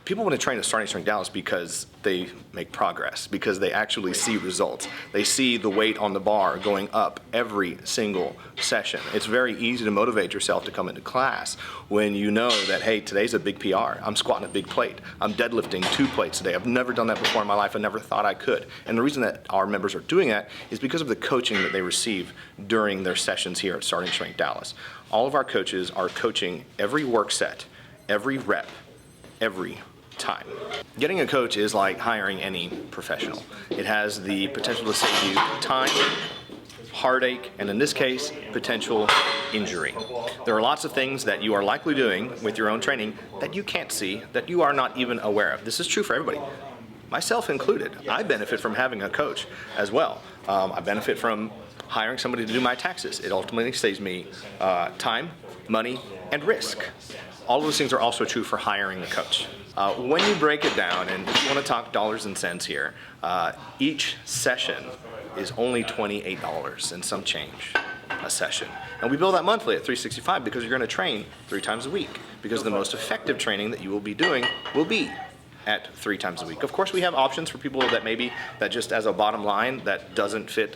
People want to train at Starting Strength Dallas because they make progress, because they actually see results. They see the weight on the bar going up every single session. It's very easy to motivate yourself to come into class when you know that, hey, today's a big PR. I'm squatting a big plate. I'm deadlifting 2 plates today. I've never done that before in my life. I never thought I could. And the reason that our members are doing that is because of the coaching that they receive during their sessions here at Starting Strength Dallas. All of our coaches are coaching every work set, every rep, every time. Getting a coach is like hiring any professional. It has the potential to save you time, heartache, and in this case, potential injury. There are lots of things that you are likely doing with your own training that you can't see, that you are not even aware of. This is true for everybody, myself included. I benefit from having a coach as well. I benefit from hiring somebody to do my taxes. It ultimately saves me time, money, and risk. All of those things are also true for hiring a coach. When you break it down, and if you want to talk dollars and cents here, each session is only $28 and some change a session. And we bill that monthly at $365 because you're going to train 3 times a week, because the most effective training that you will be doing will be at 3 times a week. Of course, we have options for people that just as a bottom line that doesn't fit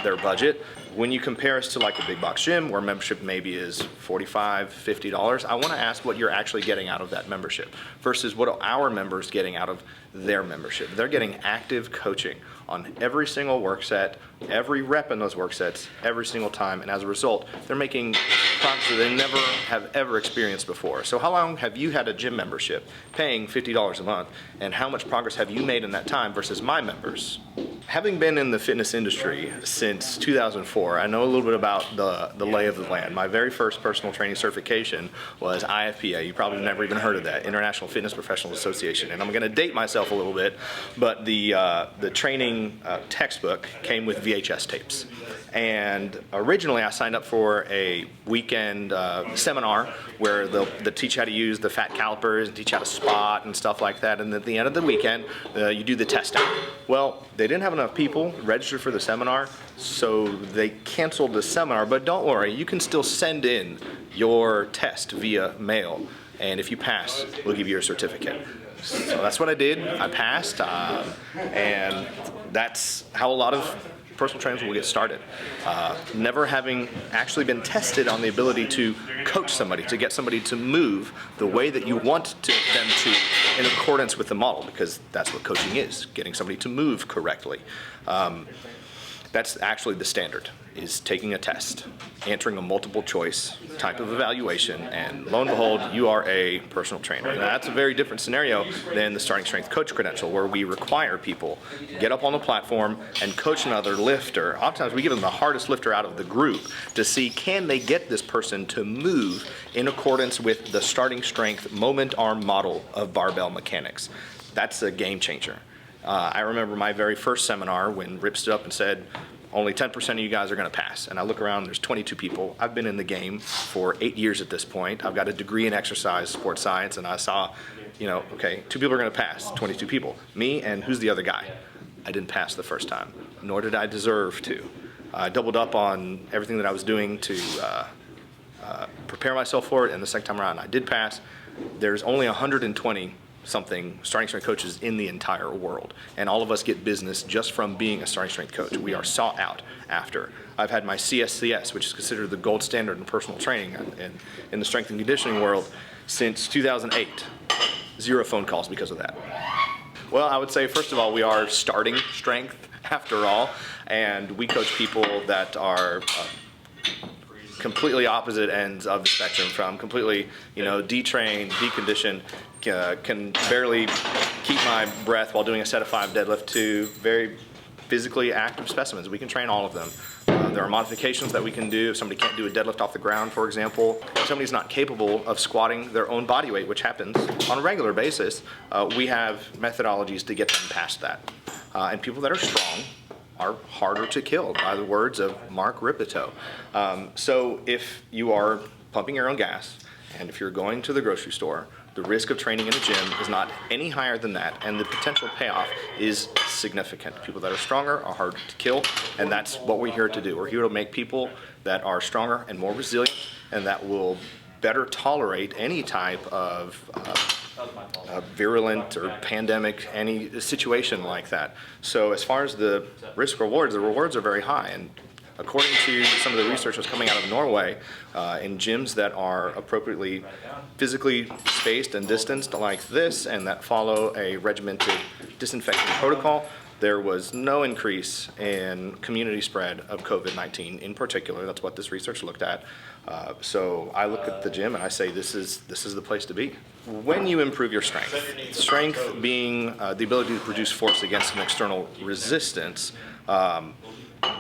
their budget. When you compare us to like a big box gym where membership maybe is $45, $50, I want to ask what you're actually getting out of that membership versus what are our members getting out of their membership. They're getting active coaching on every single work set, every rep in those work sets, every single time, and as a result, they're making progress that they never have ever experienced before. So how long have you had a gym membership paying $50 a month, and how much progress have you made in that time versus my members? Having been in the fitness industry since 2004, I know a little bit about the lay of the land. My very first personal training certification was IFPA. You probably never even heard of that, International Fitness Professionals Association. And I'm going to date myself a little bit, but the training textbook came with VHS tapes. And originally I signed up for a weekend seminar where they'll teach how to use the fat calipers and teach how to spot and stuff like that. And at the end of the weekend, you do the testing. Well, they didn't have enough people registered for the seminar, so they canceled the seminar. But don't worry, you can still send in your test via mail. And if you pass, we'll give you a certificate. So that's what I did. I passed, and that's how a lot of personal trainers will get started. Never having actually been tested on the ability to coach somebody, to get somebody to move the way that you want them to in accordance with the model, because that's what coaching is, getting somebody to move correctly. That's actually the standard, is taking a test, answering a multiple choice type of evaluation, and lo and behold, you are a personal trainer. Now, that's a very different scenario than the Starting Strength Coach credential, where we require people get up on the platform and coach another lifter. Oftentimes we give them the hardest lifter out of the group to see, can they get this person to move in accordance with the Starting Strength moment arm model of barbell mechanics. That's a game changer. I remember my very first seminar when Rip stood up and said, only 10% of you guys are going to pass. And I look around, there's 22 people. I've been in the game for 8 years at this point. I've got a degree in exercise, sports science, and I saw, okay, 2 people are going to pass, 22 people. Me and who's the other guy? I didn't pass the first time, nor did I deserve to. I doubled up on everything that I was doing to prepare myself for it, and the second time around I did pass. There's only 120 something starting strength coaches in the entire world, and all of us get business just from being a starting strength coach. We are sought out after. I've had my CSCS, which is considered the gold standard in personal training and in the strength and conditioning world, since 2008. 0 phone calls because of that. Well, I would say, first of all, we are starting strength after all, and we coach people that are completely opposite ends of the spectrum, from completely, detrained, deconditioned, can barely keep my breath while doing a set of 5 deadlift, to very physically active specimens. We can train all of them. There are modifications that we can do if somebody can't do a deadlift off the ground, for example. If somebody's not capable of squatting their own body weight, which happens on a regular basis, we have methodologies to get them past that. And people that are strong are harder to kill, by the words of Mark Ripito. So if you are pumping your own gas, and if you're going to the grocery store, the risk of training in a gym is not any higher than that, and the potential payoff is significant. People that are stronger are harder to kill, and that's what we're here to do. We're here to make people that are stronger and more resilient, and that will better tolerate any type of virulent or pandemic, any situation like that. So as far as the risk rewards, the rewards are very high. And according to some of the research that's coming out of Norway, in gyms that are appropriately physically spaced and distanced like this and that follow a regimented disinfecting protocol, there was no increase in community spread of COVID-19 in particular. That's what this research looked at. So I look at the gym and I say this is the place to be. When you improve your strength being the ability to produce force against an external resistance,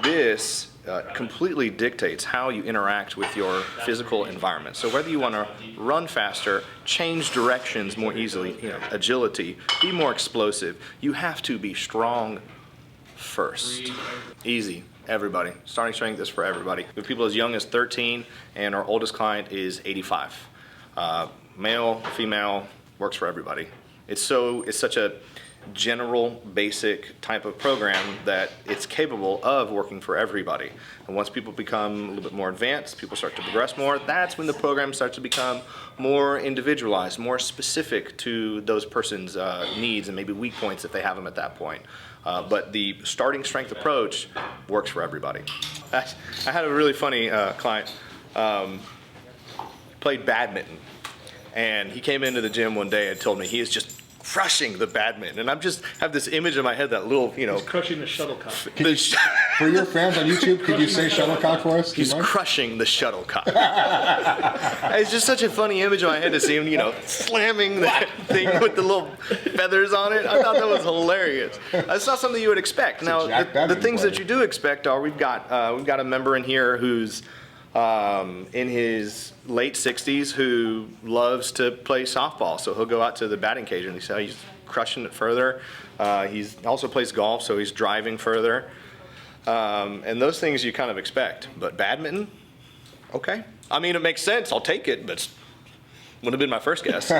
this completely dictates how you interact with your physical environment. So whether you want to run faster, change directions more easily, agility, be more explosive, you have to be strong first. Easy, everybody. Starting strength is for everybody. We have people as young as 13, and our oldest client is 85. Male, female, works for everybody. It's such a general, basic type of program that it's capable of working for everybody. And once people become a little bit more advanced, people start to progress more, that's when the program starts to become more individualized, more specific to those person's needs and maybe weak points if they have them at that point. But the starting strength approach works for everybody. I had a really funny client, played badminton, and he came into the gym one day and told me he is just crushing the badminton, and I just have this image in my head, that little, He's crushing the shuttlecock. For your fans on YouTube, could you say shuttlecock for us? He's crushing the shuttlecock. It's just such a funny image in my head to see him, slamming that thing with the little feathers on it. I thought that was hilarious. That's not something you would expect. Now, the things that you do expect are we've got a member in here who's in his late 60s who loves to play softball. So he'll go out to the batting cage and he's crushing it further. He's also plays golf, so he's driving further. And those things you kind of expect. But badminton, okay. I mean, it makes sense. I'll take it, but wouldn't have been my first guess.